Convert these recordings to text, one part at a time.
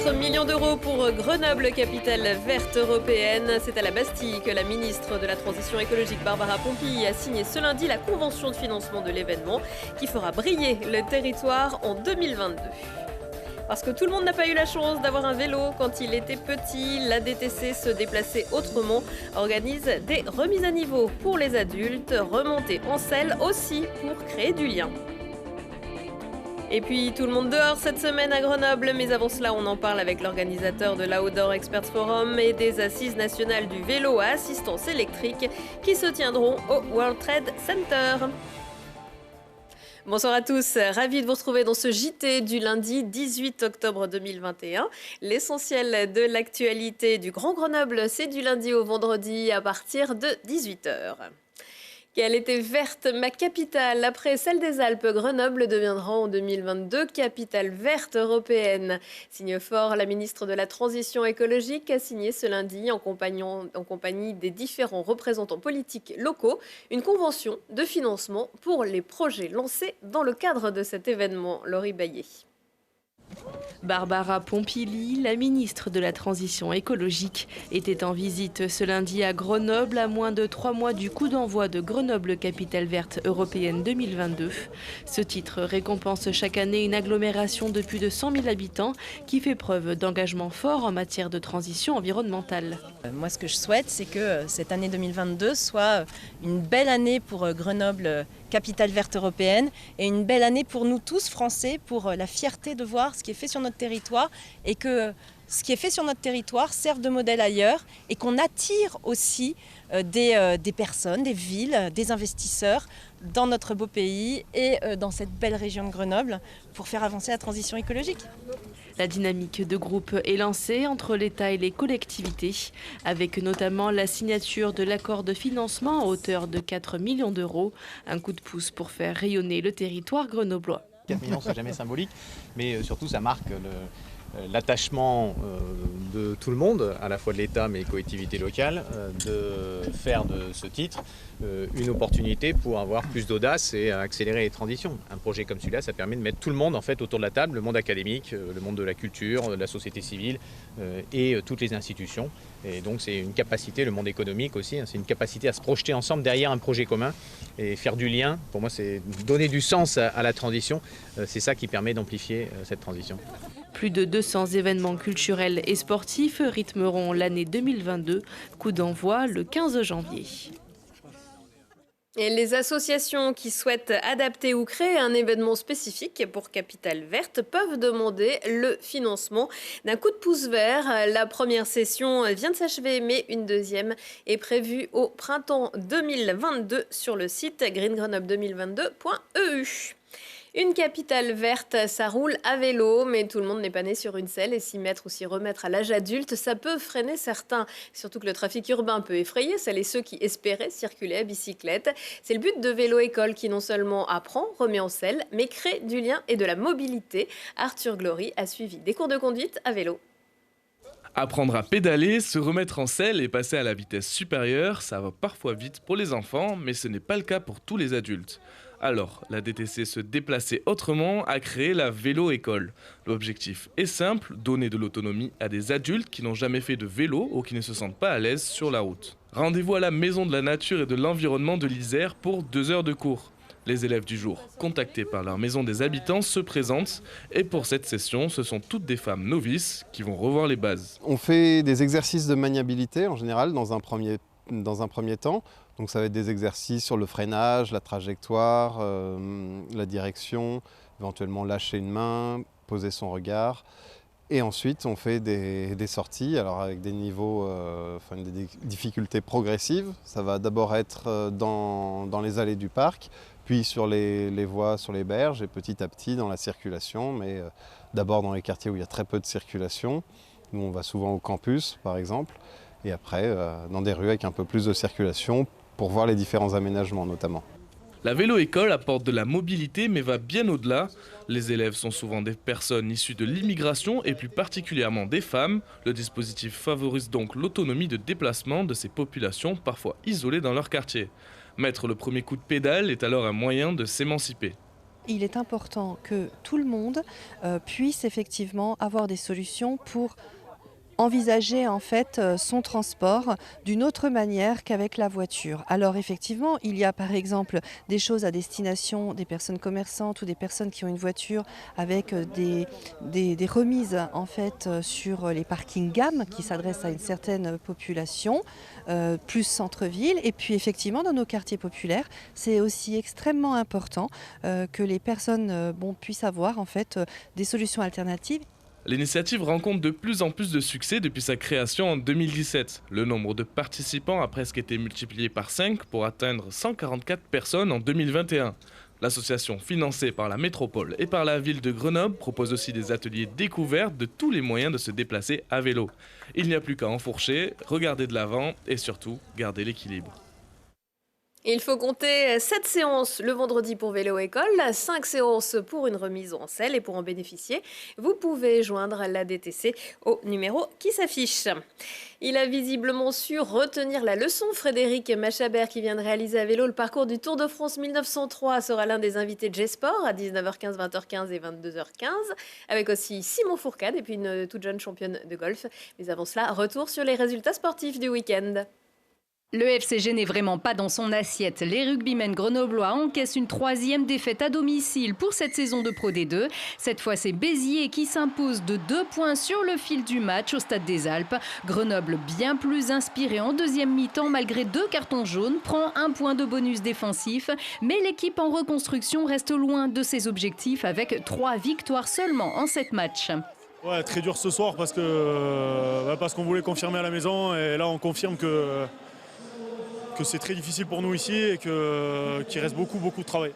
4 millions d'euros pour Grenoble, capitale verte européenne. C'est à la Bastille que la ministre de la Transition écologique Barbara Pompili a signé ce lundi la convention de financement de l'événement qui fera briller le territoire en 2022. Parce que tout le monde n'a pas eu la chance d'avoir un vélo quand il était petit, la DTC Se déplacer autrement organise des remises à niveau pour les adultes, remontées en selle aussi pour créer du lien. Et puis tout le monde dehors cette semaine à Grenoble, mais avant cela on en parle avec l'organisateur de l'Outdoor Experts Forum et des Assises nationales du vélo à assistance électrique qui se tiendront au World Trade Center. Bonsoir à tous, ravi de vous retrouver dans ce JT du lundi 18 octobre 2021. L'essentiel de l'actualité du Grand Grenoble, c'est du lundi au vendredi à partir de 18h. Quelle était verte ma capitale? Après celle des Alpes, Grenoble deviendra en 2022 capitale verte européenne. Signe fort, la ministre de la Transition écologique a signé ce lundi, en compagnie des différents représentants politiques locaux, une convention de financement pour les projets lancés dans le cadre de cet événement. Laurie Baillet. Barbara Pompili, la ministre de la Transition écologique, était en visite ce lundi à Grenoble à moins de 3 mois du coup d'envoi de Grenoble Capitale Verte Européenne 2022. Ce titre récompense chaque année une agglomération de plus de 100 000 habitants qui fait preuve d'engagement fort en matière de transition environnementale. Moi, ce que je souhaite, c'est que cette année 2022 soit une belle année pour Grenoble Capitale Verte Européenne et une belle année pour nous tous Français, pour la fierté de voir ce qui est fait sur notre territoire et que ce qui est fait sur notre territoire serve de modèle ailleurs et qu'on attire aussi des personnes, des villes, des investisseurs dans notre beau pays et dans cette belle région de Grenoble pour faire avancer la transition écologique. La dynamique de groupe est lancée entre l'État et les collectivités, avec notamment la signature de l'accord de financement à hauteur de 4 millions d'euros, un coup de pouce pour faire rayonner le territoire grenoblois. 4 millions, c'est jamais symbolique, mais surtout ça marque l'attachement de tout le monde, à la fois de l'État mais des collectivités locales, de faire de ce titre une opportunité pour avoir plus d'audace et accélérer les transitions. Un projet comme celui-là, ça permet de mettre tout le monde en fait autour de la table, le monde académique, le monde de la culture, de la société civile et toutes les institutions. Et donc c'est une capacité, le monde économique aussi, c'est une capacité à se projeter ensemble derrière un projet commun et faire du lien. Pour moi, c'est donner du sens à la transition. C'est ça qui permet d'amplifier cette transition. Plus de 200 événements culturels et sportifs rythmeront l'année 2022. Coup d'envoi le 15 janvier. Et les associations qui souhaitent adapter ou créer un événement spécifique pour Capitale Verte peuvent demander le financement d'un coup de pouce vert. La première session vient de s'achever, mais une deuxième est prévue au printemps 2022 sur le site greengrenoble2022.eu. Une capitale verte, ça roule à vélo, mais tout le monde n'est pas né sur une selle et s'y mettre ou s'y remettre à l'âge adulte, ça peut freiner certains. Surtout que le trafic urbain peut effrayer celles et ceux qui espéraient circuler à bicyclette. C'est le but de Vélo École qui non seulement apprend, remet en selle, mais crée du lien et de la mobilité. Arthur Glory a suivi des cours de conduite à vélo. Apprendre à pédaler, se remettre en selle et passer à la vitesse supérieure, ça va parfois vite pour les enfants, mais ce n'est pas le cas pour tous les adultes. Alors, la DTC Se déplacer autrement a créé la Vélo École. L'objectif est simple, donner de l'autonomie à des adultes qui n'ont jamais fait de vélo ou qui ne se sentent pas à l'aise sur la route. Rendez-vous à la Maison de la Nature et de l'Environnement de l'Isère pour 2 heures de cours. Les élèves du jour, contactés par leur maison des habitants, se présentent et pour cette session, ce sont toutes des femmes novices qui vont revoir les bases. On fait des exercices de maniabilité en général dans un premier temps. Donc ça va être des exercices sur le freinage, la trajectoire, la direction, éventuellement lâcher une main, poser son regard. Et ensuite on fait des sorties, alors avec des niveaux, des difficultés progressives. Ça va d'abord être dans les allées du parc, puis sur les voies, sur les berges et petit à petit dans la circulation, mais d'abord dans les quartiers où il y a très peu de circulation. Nous on va souvent au campus par exemple, et après dans des rues avec un peu plus de circulation, pour voir les différents aménagements notamment. La vélo-école apporte de la mobilité mais va bien au-delà. Les élèves sont souvent des personnes issues de l'immigration et plus particulièrement des femmes. Le dispositif favorise donc l'autonomie de déplacement de ces populations parfois isolées dans leur quartier. Mettre le premier coup de pédale est alors un moyen de s'émanciper. Il est important que tout le monde puisse effectivement avoir des solutions pour envisager en fait son transport d'une autre manière qu'avec la voiture. Alors effectivement, il y a par exemple des choses à destination des personnes commerçantes ou des personnes qui ont une voiture avec des remises en fait sur les parkings gamme qui s'adressent à une certaine population, plus centre-ville. Et puis effectivement, dans nos quartiers populaires, c'est aussi extrêmement important que les personnes puissent avoir en fait des solutions alternatives. L'initiative rencontre de plus en plus de succès depuis sa création en 2017. Le nombre de participants a presque été multiplié par 5 pour atteindre 144 personnes en 2021. L'association financée par la métropole et par la ville de Grenoble propose aussi des ateliers découvertes de tous les moyens de se déplacer à vélo. Il n'y a plus qu'à enfourcher, regarder de l'avant et surtout garder l'équilibre. Il faut compter 7 séances le vendredi pour Vélo École, 5 séances pour une remise en selle et pour en bénéficier, vous pouvez joindre la DTC au numéro qui s'affiche. Il a visiblement su retenir la leçon. Frédéric Machabert, qui vient de réaliser à vélo le parcours du Tour de France 1903, sera l'un des invités de G-Sport à 19h15, 20h15 et 22h15, avec aussi Simon Fourcade et puis une toute jeune championne de golf. Mais avant cela, retour sur les résultats sportifs du week-end. Le FCG n'est vraiment pas dans son assiette. Les rugbymen grenoblois encaissent une 3e défaite à domicile pour cette saison de Pro D2. Cette fois, c'est Béziers qui s'impose de 2 points sur le fil du match au Stade des Alpes. Grenoble, bien plus inspiré en deuxième mi-temps malgré 2 cartons jaunes, prend 1 point de bonus défensif. Mais l'équipe en reconstruction reste loin de ses objectifs avec 3 victoires seulement en 7 matchs. Ouais, très dur ce soir parce qu'on voulait confirmer à la maison et là on confirme que c'est très difficile pour nous ici et qu'il reste beaucoup de travail.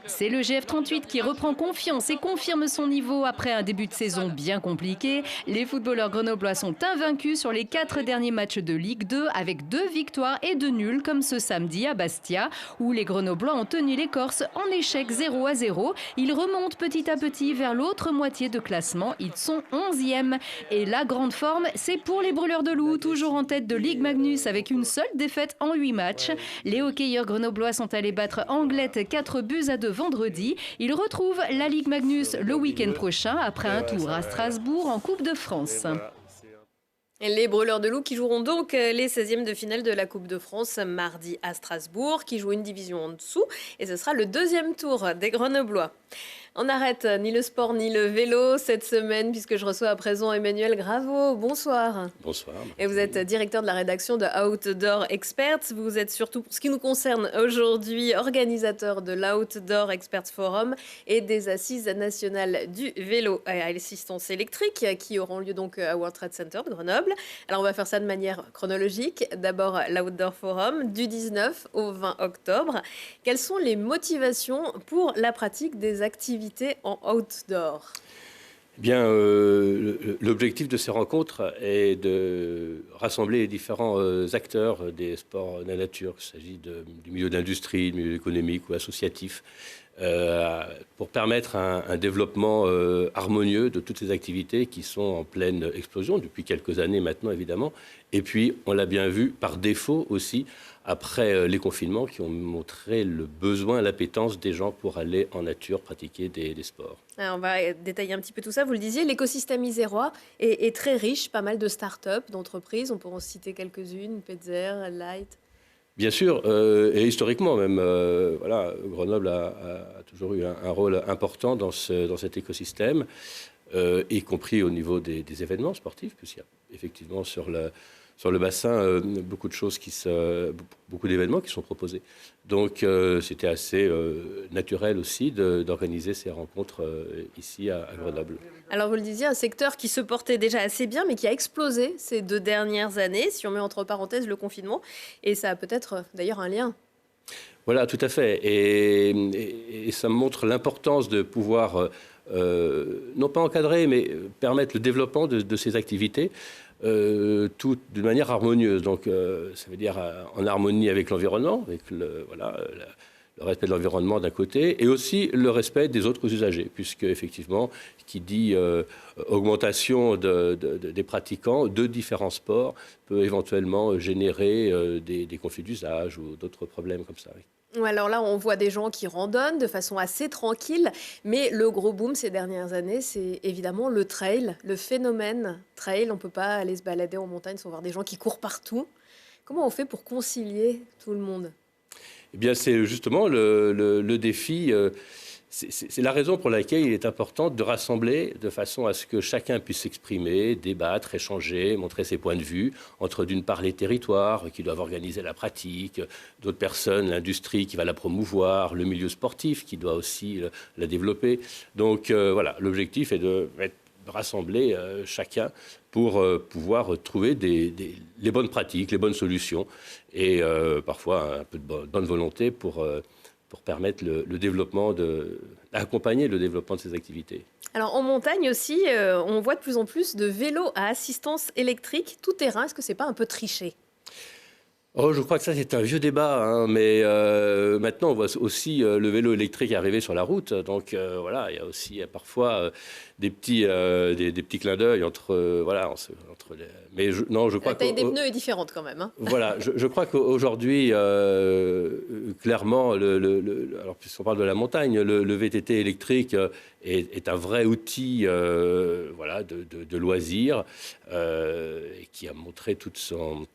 C'est le GF38 qui reprend confiance et confirme son niveau après un début de saison bien compliqué. Les footballeurs grenoblois sont invaincus sur les 4 derniers matchs de Ligue 2 avec 2 victoires et 2 nuls comme ce samedi à Bastia où les grenoblois ont tenu les Corses en échec 0-0. Ils remontent petit à petit vers l'autre moitié de classement. Ils sont 11e. Et la grande forme, c'est pour les brûleurs de loups, toujours en tête de Ligue Magnus avec une seule défaite en 8 matchs. Les hockeyeurs grenoblois sont allés battre Anglet 4-2 vendredi. Ils retrouvent la Ligue Magnus le week-end prochain après un tour à Strasbourg en Coupe de France. Les Brûleurs de Loups qui joueront donc les 16e de finale de la Coupe de France mardi à Strasbourg, qui joue une division en dessous. Et ce sera le 2e tour des Grenoblois. On n'arrête ni le sport ni le vélo cette semaine puisque je reçois à présent Emmanuel Graveau. Bonsoir. Bonsoir. Et vous êtes directeur de la rédaction de Outdoor Experts. Vous êtes surtout, pour ce qui nous concerne aujourd'hui, organisateur de l'Outdoor Experts Forum et des Assises nationales du vélo à assistance électrique qui auront lieu donc à World Trade Center de Grenoble. Alors on va faire ça de manière chronologique. D'abord l'Outdoor Forum du 19 au 20 octobre. Quelles sont les motivations pour la pratique des activités en outdoor? Eh bien, l'objectif de ces rencontres est de rassembler les différents acteurs des sports de la nature, qu'il s'agit du milieu de l'industrie, du milieu économique ou associatif, pour permettre un développement harmonieux de toutes ces activités qui sont en pleine explosion depuis quelques années maintenant, évidemment. Et puis, on l'a bien vu, par défaut aussi, après les confinements qui ont montré le besoin, l'appétence des gens pour aller en nature pratiquer des sports. Alors on va détailler un petit peu tout ça. Vous le disiez, l'écosystème isérois est très riche, pas mal de start-up, d'entreprises. On peut en citer quelques-unes, Petzer, Light. Bien sûr, et historiquement même, Grenoble a toujours eu un rôle important dans cet écosystème, y compris au niveau des événements sportifs, puisqu'il y a effectivement sur le bassin beaucoup d'événements qui sont proposés. Donc c'était assez naturel aussi d'organiser ces rencontres ici à Grenoble. Alors vous le disiez, un secteur qui se portait déjà assez bien, mais qui a explosé ces 2 dernières années, si on met entre parenthèses le confinement. Et ça a peut-être d'ailleurs un lien. Voilà, tout à fait. Et ça montre l'importance de pouvoir, non pas encadrer, mais permettre le développement de ces activités. Tout d'une manière harmonieuse. Donc, ça veut dire en harmonie avec l'environnement, avec le le respect de l'environnement d'un côté, et aussi le respect des autres usagers, puisque effectivement, qui dit augmentation des pratiquants de différents sports peut éventuellement générer des conflits d'usage ou d'autres problèmes comme ça. Oui. Alors là, on voit des gens qui randonnent de façon assez tranquille, mais le gros boom ces dernières années, c'est évidemment le trail, le phénomène trail. On ne peut pas aller se balader en montagne sans voir des gens qui courent partout. Comment on fait pour concilier tout le monde ? Eh bien, c'est justement le défi. C'est la raison pour laquelle il est important de rassembler de façon à ce que chacun puisse s'exprimer, débattre, échanger, montrer ses points de vue, entre d'une part les territoires qui doivent organiser la pratique, d'autres personnes, l'industrie qui va la promouvoir, le milieu sportif qui doit aussi la développer. Donc voilà, l'objectif est de rassembler chacun pour pouvoir trouver les bonnes pratiques, les bonnes solutions et parfois un peu de bonne volonté pour permettre le développement accompagner le développement de ces activités. Alors en montagne aussi, on voit de plus en plus de vélos à assistance électrique tout terrain. Est-ce que c'est pas un peu triché ? Oh, je crois que ça, c'est un vieux débat, hein, mais maintenant, on voit aussi le vélo électrique arriver sur la route. Donc, voilà, il y a aussi parfois des petits clins d'œil entre les... Mais je crois la taille des pneus est différente quand même. Hein. Voilà, je crois qu'aujourd'hui, clairement, alors puisqu'on parle de la montagne, le VTT électrique est un vrai outil de loisir et qui a montré toute son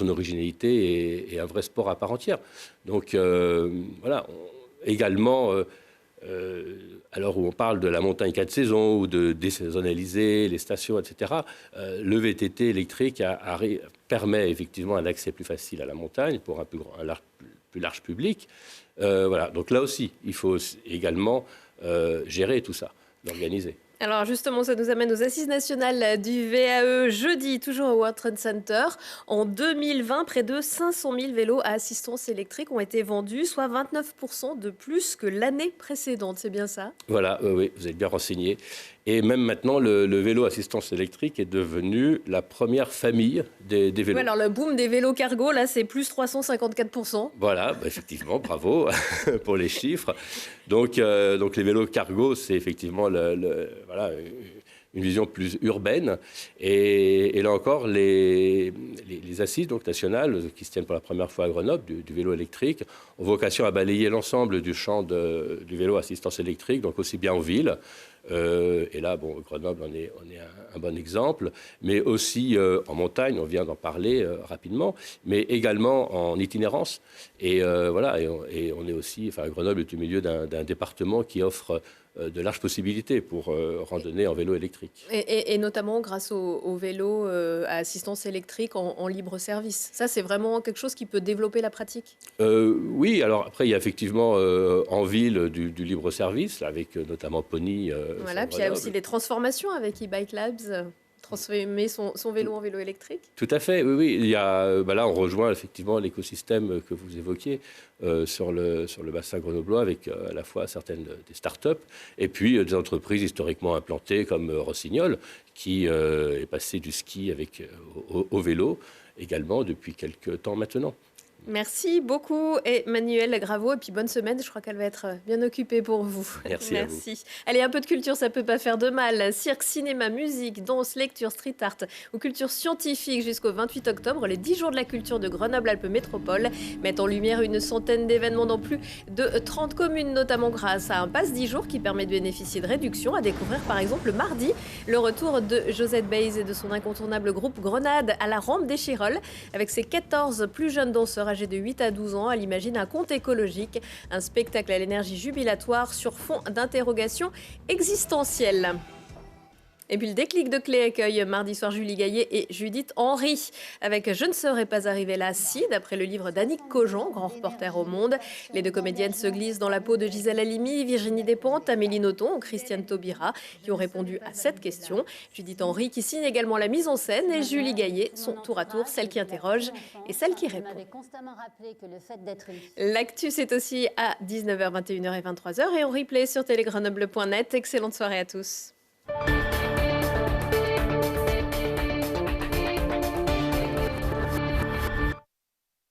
originalité et un vrai sport à part entière. Donc également, à l'heure où on parle de la montagne 4 saisons ou de désaisonnaliser les stations, etc., le VTT électrique permet effectivement un accès plus facile à la montagne pour un plus large public. Donc là aussi, il faut également gérer tout ça, l'organiser. Alors justement, ça nous amène aux Assises nationales du VAE jeudi, toujours au World Trade Center. En 2020, près de 500 000 vélos à assistance électrique ont été vendus, soit 29% de plus que l'année précédente. C'est bien ça ? Voilà, oui, vous êtes bien renseigné. Et même maintenant, le vélo assistance électrique est devenu la première famille des vélos. Oui, alors le boom des vélos cargo, là, c'est plus 354%. Voilà, effectivement, bravo pour les chiffres. Donc les vélos cargo, c'est effectivement une vision plus urbaine. Et là encore, les assises nationales, qui se tiennent pour la première fois à Grenoble, du vélo électrique, ont vocation à balayer l'ensemble du champ du vélo assistance électrique, donc aussi bien en ville. Et là, Grenoble on est un bon exemple, mais aussi en montagne, on vient d'en parler rapidement, mais également en itinérance. Et on est aussi, Grenoble est au milieu d'un département qui offre de larges possibilités pour randonner en vélo électrique. Et notamment grâce au vélo à assistance électrique en libre service. Ça, c'est vraiment quelque chose qui peut développer la pratique ? Oui, alors après, il y a effectivement en ville du libre service, avec notamment Pony. Voilà, puis il y a aussi des transformations avec e-Bike Labs. Transformer son vélo en vélo électrique ? Tout à fait, oui. Il y a, là, on rejoint effectivement l'écosystème que vous évoquiez sur le bassin grenoblois avec à la fois certaines des start-up et puis des entreprises historiquement implantées comme Rossignol qui est passé du ski au vélo également depuis quelques temps maintenant. Merci beaucoup, Emmanuelle Graveau. Et puis bonne semaine, je crois qu'elle va être bien occupée pour vous. Merci. À vous. Allez, un peu de culture, ça peut pas faire de mal. Cirque, cinéma, musique, danse, lecture, street art ou culture scientifique jusqu'au 28 octobre. Les 10 jours de la culture de Grenoble-Alpes Métropole mettent en lumière une centaine d'événements dans plus de 30 communes, notamment grâce à un pass 10 jours qui permet de bénéficier de réductions. À découvrir par exemple mardi le retour de Josette Bays et de son incontournable groupe Grenade à la Rampe des Chirolles. Avec ses 14 plus jeunes danseurs âgés de 8 à 12 ans, elle imagine un conte écologique, un spectacle à l'énergie jubilatoire sur fond d'interrogations existentielles. Et puis le déclic de Clé accueille mardi soir Julie Gaillet et Judith Henry avec Je ne serais pas arrivée là si, d'après le livre d'Annick Cogent, grand reporter au Monde. Les deux comédiennes se glissent dans la peau de Gisèle Halimi, Virginie Despentes, Amélie Nothomb ou Christiane Taubira qui ont répondu à cette question. Judith Henry qui signe également la mise en scène et Julie Gaillet sont tour à tour celle qui interroge et celle qui répond. L'actu c'est aussi à 19h, 21h et 23h et en replay sur télégrenoble.net. Excellente soirée à tous.